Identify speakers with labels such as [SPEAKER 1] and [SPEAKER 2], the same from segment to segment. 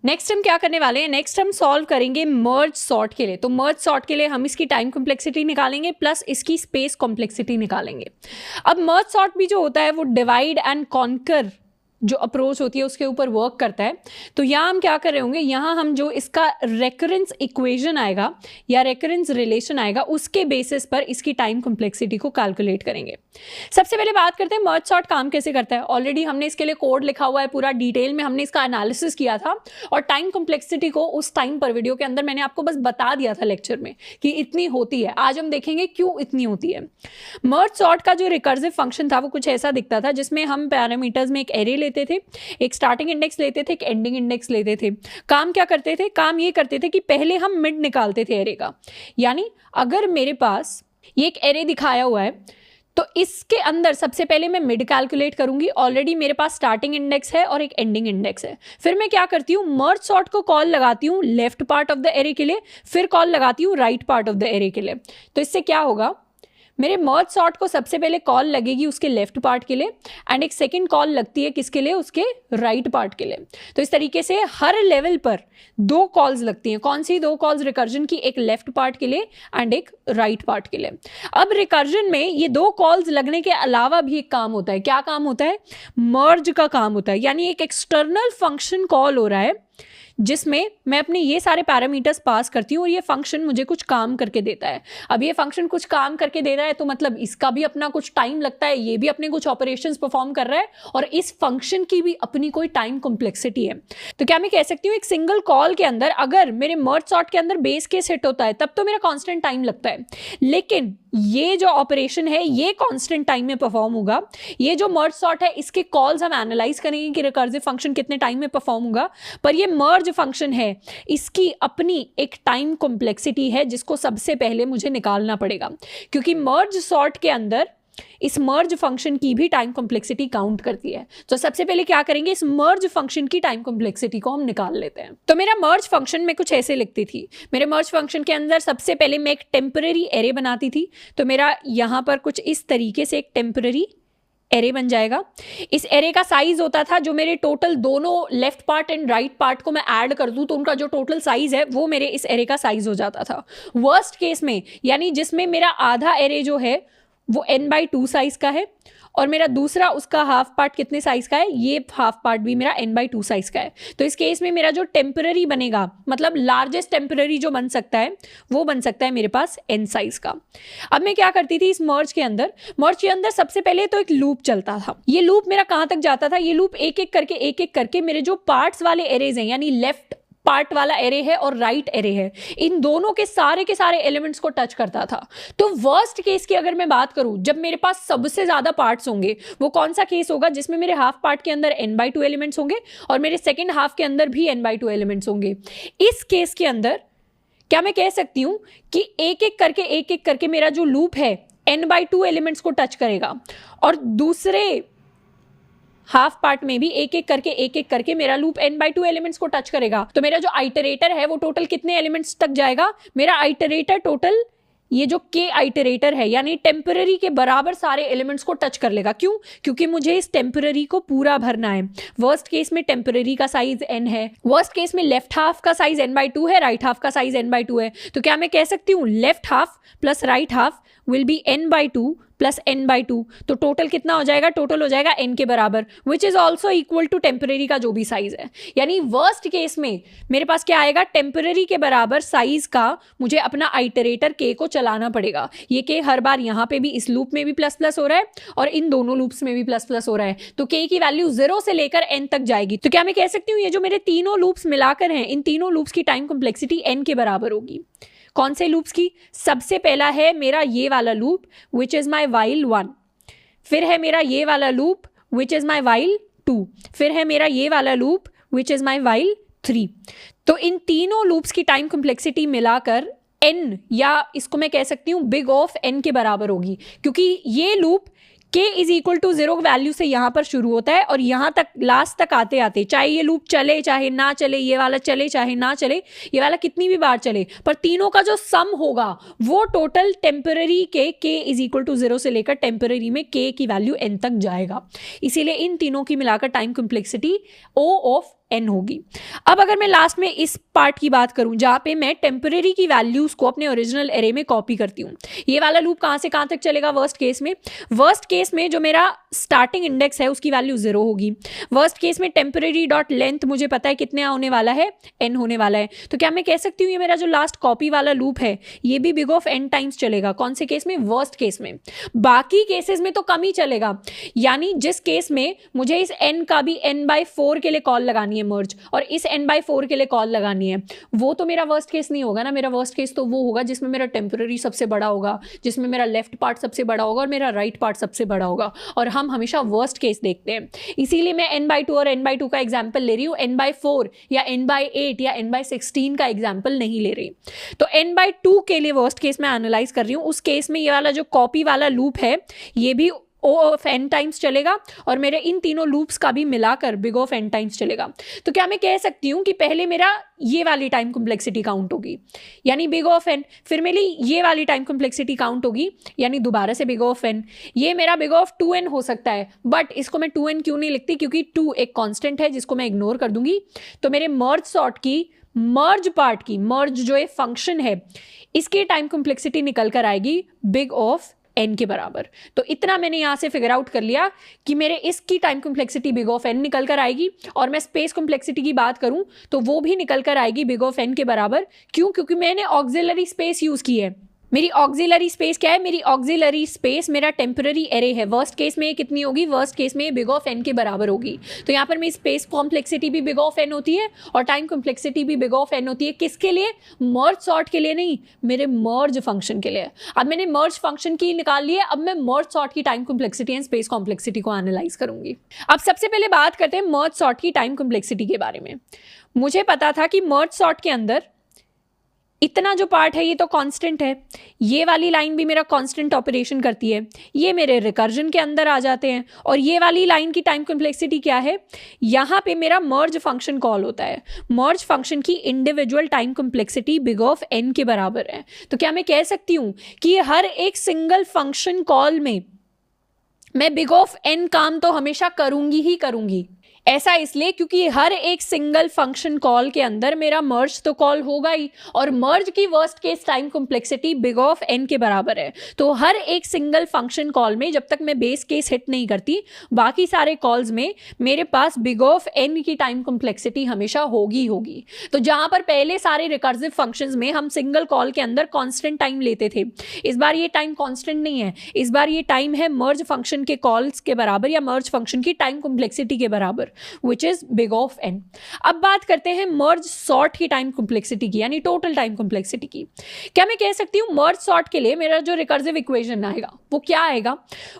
[SPEAKER 1] Next हम क्या करने वाले हैं, नेक्स्ट हम सॉल्व करेंगे मर्ज सॉर्ट के लिए। तो मर्ज सॉर्ट के लिए हम इसकी टाइम कॉम्प्लेक्सिटी निकालेंगे प्लस इसकी स्पेस कॉम्प्लेक्सिटी निकालेंगे। अब मर्ज सॉर्ट भी जो होता है वो डिवाइड एंड कॉन्कर जो अप्रोच होती है उसके ऊपर वर्क करता है। तो यहाँ हम क्या कर रहे होंगे, यहाँ हम जो इसका रेकरेंस इक्वेशन आएगा या रेकरेंस रिलेशन आएगा उसके बेसिस पर इसकी टाइम कॉम्प्लेक्सिटी को कैलकुलेट करेंगे। सबसे पहले बात करते हैं मर्ज सॉर्ट काम कैसे करता है। ऑलरेडी हमने इसके लिए कोड लिखा हुआ है, पूरा डिटेल में हमने इसका एनालिसिस किया था और टाइम कॉम्प्लेक्सिटी को उस टाइम पर वीडियो के अंदर मैंने आपको बस बता दिया था लेक्चर में कि इतनी होती है। आज हम देखेंगे क्यों इतनी होती है। मर्ज सॉर्ट का जो रिकर्सिव फंक्शन था वो कुछ ऐसा दिखता था जिसमें हम पैरामीटर्स में एक एरे लेते थे, एक स्टार्टिंग इंडेक्स लेते थे, एक एंडिंग इंडेक्स लेते थे। काम क्या करते थे, काम ये करते थे कि पहले हम मिड निकालते थे एरे का। यानी अगर मेरे पास ये एक एरे दिखाया हुआ है तो इसके अंदर सबसे पहले मैं मिड कैलकुलेट करूंगी। ऑलरेडी मेरे पास स्टार्टिंग इंडेक्स है और एक एंडिंग इंडेक्स है। फिर मैं क्या करती हूँ, मर्ज सॉर्ट को कॉल लगाती हूँ left part of the array के लिए, फिर कॉल लगाती हूँ right part of the array के लिए। तो इससे क्या होगा, मेरे मर्ज सॉर्ट को सबसे पहले कॉल लगेगी उसके लेफ्ट पार्ट के लिए एंड एक सेकंड कॉल लगती है किसके लिए, उसके राइट पार्ट के लिए। तो इस तरीके से हर लेवल पर दो कॉल्स लगती हैं। कौन सी दो कॉल्स रिकर्जन की, एक लेफ्ट पार्ट के लिए एंड एक राइट पार्ट के लिए। अब रिकर्जन में ये दो कॉल्स लगने के अलावा भी एक काम होता है। क्या काम होता है, मर्ज का काम होता है। यानी एक एक्सटर्नल फंक्शन कॉल हो रहा है जिसमें मैं अपने ये सारे पैरामीटर्स पास करती हूँ और ये फंक्शन मुझे कुछ काम करके देता है। अब ये फंक्शन कुछ काम करके दे रहा है तो मतलब इसका भी अपना कुछ टाइम लगता है, ये भी अपने कुछ ऑपरेशंस परफॉर्म कर रहा है और इस फंक्शन की भी अपनी कोई टाइम कॉम्प्लेक्सिटी है। तो क्या मैं कह सकती हूँ एक सिंगल कॉल के अंदर अगर मेरे मर्ज सॉर्ट के अंदर बेस केस हिट होता है तब तो मेरा कांस्टेंट टाइम लगता है, लेकिन ये जो ऑपरेशन है ये कांस्टेंट टाइम में परफॉर्म होगा। ये जो मर्ज सॉर्ट है इसके कॉल्स हम एनालाइज करेंगे कि रिकर्सिव फंक्शन कितने टाइम में परफॉर्म होगा, पर ये मर्ज फंक्शन है इसकी अपनी एक टाइम कॉम्प्लेक्सिटी है जिसको सबसे पहले मुझे निकालना पड़ेगा, क्योंकि मर्ज सॉर्ट के अंदर इस मर्ज फंक्शन की भी टाइम कॉम्प्लेक्सिटी काउंट करती है। तो सबसे पहले क्या करेंगे, इस मर्ज फंक्शन की टाइम कॉम्प्लेक्सिटी को हम निकाल लेते हैं। तो मेरा मर्ज फंक्शन में कुछ ऐसे लिखती थी। मेरे मर्ज फंक्शन के अंदर सबसे पहले मैं एक टेम्पररी एरे बनाती थी। तो मेरा यहां पर कुछ इस तरीके से एक टेम्पररी एरे बन जाएगा। इस एरे का साइज होता था, जो मेरे टोटल दोनों left part and right part को मैं ऐड कर दूं तो उनका जो टोटल साइज है वो मेरे इस एरे का साइज हो जाता था। वर्स्ट केस में, यानी जिसमें मेरा आधा एरे जो है वो n/2 साइज का है और मेरा दूसरा उसका हाफ पार्ट कितने साइज का है, ये हाफ पार्ट भी मेरा n/2 साइज का है। तो इस केस में मेरा जो टेम्पररी बनेगा, मतलब लार्जेस्ट टेम्पररी जो बन सकता है वो बन सकता है मेरे पास n साइज का। अब मैं क्या करती थी, इस मर्ज के अंदर सबसे पहले तो एक लूप चलता था। ये लूप मेरा कहां तक जाता था, ये लूप एक एक करके मेरे जो पार्ट्स वाले एरेज हैं, यानी लेफ्ट पार्ट वाला एरे है और राइट एरे है, इन दोनों के सारे एलिमेंट्स को टच करता था। तो वर्स्ट केस की अगर मैं बात करूं, जब मेरे पास सबसे ज्यादा पार्ट्स होंगे, वो कौन सा केस होगा, जिसमें मेरे हाफ पार्ट के अंदर n/2 एलिमेंट्स होंगे और मेरे सेकेंड हाफ के अंदर भी n/2 एलिमेंट्स होंगे। इस केस के अंदर क्या मैं कह सकती हूं कि एक एक करके मेरा जो लूप है n/2 एलिमेंट्स को टच करेगा और दूसरे हाफ पार्ट में भी एक एक करके मेरा लूप n/2 एलिमेंट्स को टच करेगा। तो मेरा जो आइटरेटर है वो टोटल कितने एलिमेंट्स तक जाएगा, मेरा आइटरेटर टोटल ये जो k आइटरेटर है यानी टेम्पररी के बराबर सारे एलिमेंट्स को टच कर लेगा। क्यों, क्योंकि मुझे इस टेम्पररी को पूरा भरना है। वर्स्ट केस में टेम्पररी का साइज n है, वर्स्ट केस में लेफ्ट हाफ का साइज n/2 है, राइट हाफ का साइज n/2 है। तो क्या मैं कह सकती हूँ left half plus right half will be n/2 plus n/2। तो टोटल कितना हो जाएगा, टोटल हो जाएगा n के बराबर, which is also equal to temporary का जो भी साइज है। यानी वर्स्ट केस में मेरे पास क्या आएगा, टेम्पररी के बराबर साइज का मुझे अपना आइटरेटर k को चलाना पड़ेगा। ये k हर बार यहाँ पे भी इस लूप में भी प्लस प्लस हो रहा है और इन दोनों लूप्स में भी प्लस प्लस हो रहा है। तो k की वैल्यू 0 से लेकर n तक जाएगी। तो क्या मैं कह सकती हूँ ये जो मेरे तीनों लूप्स मिलाकर हैं, इन तीनों लूप्स की टाइम कॉम्प्लेक्सिटी n के बराबर होगी। कौन से लूप्स की, सबसे पहला है मेरा ये वाला loop which is my while 1, फिर है मेरा ये वाला loop which is my while 2, फिर है मेरा ये वाला loop which is my while 3। तो इन तीनों लूप्स की टाइम कॉम्प्लेक्सिटी मिलाकर n, या इसको मैं कह सकती हूँ बिग ऑफ n के बराबर होगी, क्योंकि ये loop k is equal to 0 value से यहां पर शुरू होता है और यहां तक लास्ट तक आते आते, चाहे ये लूप चले चाहे ना चले, ये वाला चले चाहे ना चले, ये वाला कितनी भी बार चले, पर तीनों का जो सम होगा वो टोटल टेम्पररी के k इज इक्वल टू 0 से लेकर टेम्पररी में k की वैल्यू n तक जाएगा। इसीलिए इन तीनों की मिलाकर time complexity O of n होगी। अब अगर मैं लास्ट में इस पार्ट की बात करूं जहां पे मैं टेम्परेरी की वैल्यूज को अपने ओरिजिनल एरे में कॉपी करती हूं, ये वाला लूप कहां से कहां तक चलेगा वर्स्ट केस में? वर्स्ट केस में जो मेरा स्टार्टिंग इंडेक्स है उसकी वैल्यू 0 होगी। वर्स्ट केस में टेम्परेरी डॉट लेंथ मुझे पता है कितने होने वाला है, n होने वाला है। तो क्या मैं कह सकती हूँ ये मेरा जो लास्ट कॉपी वाला लूप है ये भी बिग ऑफ n टाइम्स चलेगा? कौन से केस में? वर्स्ट केस में। बाकी केसेस में तो कम ही चलेगा, यानी जिस केस में मुझे इस n का भी n/4 के लिए कॉल लगानी है मर्ज, और इस n/4 के लिए कॉल लगानी है, वो तो मेरा वर्स्ट केस नहीं होगा ना। मेरा वर्स्ट केस तो वो होगा जिसमें मेरा टेम्परेरी सबसे बड़ा होगा, जिसमें मेरा लेफ्ट पार्ट सबसे बड़ा होगा और मेरा राइट पार्ट सबसे बड़ा होगा, और हम हमेशा वर्स्ट केस देखते हैं। इसीलिए मैं n/2 और n/2 का एग्जाम्पल ले रही हूँ, n/4 या n/8 या n/16 का एग्जाम्पल नहीं ले रही। तो n/2 के लिए वर्स्ट केस में एनालाइज कर रही हूँ। उस केस में ये वाला जो कॉपी वाला लूप है ये भी O ऑफ n टाइम्स चलेगा, और मेरे इन तीनों लूप्स का भी मिलाकर बिग ऑफ n टाइम्स चलेगा। तो क्या मैं कह सकती हूँ कि पहले मेरा ये वाली टाइम कॉम्प्लेक्सिटी काउंट होगी, यानी बिग ऑफ n, फिर मेरी ये वाली टाइम कॉम्प्लेक्सिटी काउंट होगी, यानी दोबारा से बिग ऑफ n। ये मेरा बिग ऑफ 2n हो सकता है, बट इसको मैं 2n क्यों नहीं लिखती? क्योंकि 2 एक कॉन्स्टेंट है जिसको मैं इग्नोर कर दूंगी। तो मेरे मर्ज सॉर्ट की मर्ज पार्ट की, मर्ज जो एक फंक्शन है, इसकी टाइम कॉम्प्लेक्सिटी निकल कर आएगी बिग ऑफ n के बराबर। तो इतना मैंने यहां से फिगर आउट कर लिया कि मेरे इसकी time complexity big of n निकल कर आएगी, और मैं स्पेस कॉम्प्लेक्सिटी की बात करूं तो वो भी निकल कर आएगी बिग ऑफ n के बराबर। क्यों? क्योंकि मैंने ऑक्सिलरी स्पेस यूज की है। मेरी ऑक्सिलरी स्पेस क्या है? मेरी ऑक्सिलरी स्पेस मेरा टेम्पररी एरे है। वर्स्ट केस में ये कितनी होगी? वर्स्ट केस में बिग ऑफ n के बराबर होगी। तो यहाँ पर मेरी स्पेस कॉम्प्लेक्सिटी भी बिग ऑफ n होती है और टाइम कॉम्प्लेक्सिटी भी बिग ऑफ n होती है। किसके लिए? मर्ज सॉर्ट के लिए नहीं, मेरे मर्ज फंक्शन के लिए। अब मैंने मर्ज फंक्शन की निकाल ली है, अब मैं मर्ज सॉर्ट की time complexity and space complexity को एनालाइज करूंगी। अब सबसे पहले बात करते हैं मर्ज सॉर्ट की टाइम कॉम्प्लेक्सिटी के बारे में। मुझे पता था कि मर्ज सॉर्ट के अंदर इतना जो पार्ट है ये तो कांस्टेंट है, ये वाली लाइन भी मेरा कांस्टेंट ऑपरेशन करती है, ये मेरे रिकर्जन के अंदर आ जाते हैं, और ये वाली लाइन की टाइम कॉम्प्लेक्सिटी क्या है? यहाँ पे मेरा मर्ज फंक्शन कॉल होता है। मर्ज फंक्शन की individual time complexity big of n के बराबर है। तो क्या मैं कह सकती हूँ कि हर एक सिंगल फंक्शन कॉल में मैं बिग ऑफ n काम तो हमेशा करूंगी ही करूंगी। ऐसा इसलिए क्योंकि हर एक सिंगल फंक्शन कॉल के अंदर मेरा मर्ज तो कॉल होगा ही, और मर्ज की worst case time complexity big of n के बराबर है। तो हर एक सिंगल फंक्शन कॉल में जब तक मैं बेस केस हिट नहीं करती, बाकी सारे कॉल्स में मेरे पास बिग ऑफ n की टाइम कॉम्प्लेक्सिटी हमेशा होगी। तो जहां पर पहले सारे रिकर्सिव फंक्शंस में हम सिंगल कॉल के अंदर कॉन्स्टेंट टाइम लेते थे, इस बार ये टाइम कॉन्स्टेंट नहीं है, इस बार ये टाइम है मर्ज फंक्शन के कॉल्स के बराबर या मर्ज फंक्शन की टाइम कॉम्प्लेक्सिटी के बराबर, which is big of n। अब बात करते हैं मर्ज सॉर्ट की टाइम कॉम्प्लेक्सिटी की, यानी टोटल टाइम कॉम्प्लेक्सिटी की। क्या मैं कह सकती हूँ मर्ज सॉर्ट के लिए मेरा जो रिकर्सिव इक्वेशन आएगा वो क्या आएगा?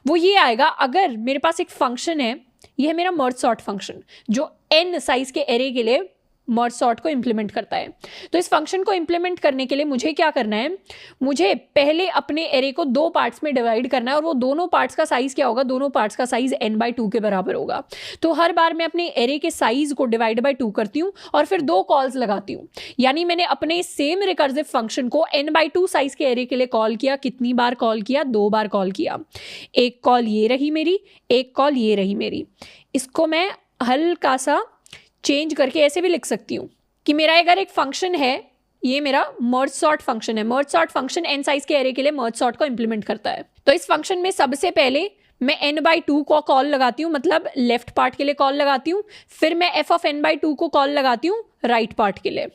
[SPEAKER 1] वो ये आएगा, अगर मेरे पास एक फंक्शन है, ये है मेरा मर्ज सॉर्ट फंक्शन जो n साइज के एरे के लिए मर्ज सॉर्ट को इंप्लीमेंट करता है। तो इस फंक्शन को इंप्लीमेंट करने के लिए मुझे क्या करना है? मुझे पहले अपने एरे को दो पार्ट्स में डिवाइड करना है, और वो दोनों पार्ट्स का साइज क्या होगा? दोनों पार्ट्स का साइज n/2 के बराबर होगा। तो हर बार मैं अपने एरे के साइज को डिवाइड बाय 2 करती हूँ और फिर दो कॉल्स लगाती हूँ, यानी मैंने अपने सेम रिकर्सिव फंक्शन को n/2 साइज के एरे के लिए कॉल किया। कितनी बार कॉल किया? 2 बार कॉल किया। एक कॉल ये रही मेरी, एक कॉल ये रही मेरी। इसको मैं हल्का सा चेंज करके ऐसे भी लिख सकती हूँ कि मेरा अगर एक फंक्शन है, ये मेरा मर्ज सॉर्ट फंक्शन है। Merge sort function n size के एरे के लिए मर्ज सॉर्ट को इंप्लीमेंट करता है। तो इस फंक्शन में सबसे पहले मैं n/2 को कॉल लगाती हूँ, मतलब लेफ्ट पार्ट के लिए कॉल लगाती हूँ, फिर मैं f ऑफ n/2 को कॉल लगाती हूँ राइट पार्ट के लिए।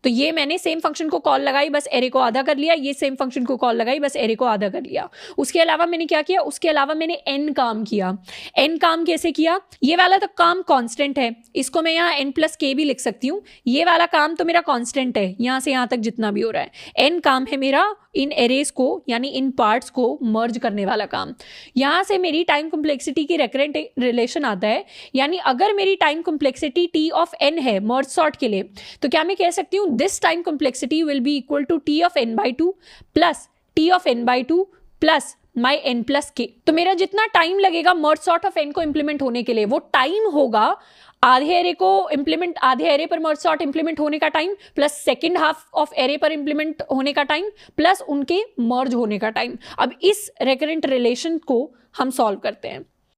[SPEAKER 1] तो ये मैंने सेम फंक्शन को कॉल लगाई, बस एरे को आधा कर लिया, ये सेम फंक्शन को कॉल लगाई, बस एरे को आधा कर लिया। उसके अलावा मैंने क्या किया? उसके अलावा मैंने n काम किया। n काम कैसे किया? ये वाला तो काम कांस्टेंट है, इसको मैं यहाँ n+k भी लिख सकती हूँ। ये वाला काम तो मेरा कांस्टेंट है, यहाँ से यहाँ तक जितना भी हो रहा है। n काम है मेरा इन एरेज को, यानी इन पार्ट्स को मर्ज करने वाला काम। यहाँ से मेरी टाइम कॉम्प्लेक्सिटी की रेकरेंट रिलेशन आता है, यानी अगर मेरी time complexity t of n है मर्ज सॉर्ट के लिए, तो क्या मैं कह सकती हूँ this time complexity will be equal to t of n/2 plus t of n/2 plus my n+k। तो मेरा जितना टाइम लगेगा मर्ज सॉर्ट ऑफ n को इंप्लीमेंट होने के लिए, वो टाइम होगा आधे एरे पर मर्ज सॉर्ट इंप्लीमेंट होने का time plus second half of array पर इंप्लीमेंट होने का टाइम प्लस उनके मर्ज होने का टाइम। अब इस रेकरेंट रिलेशन को हम सॉल्व करते हैं।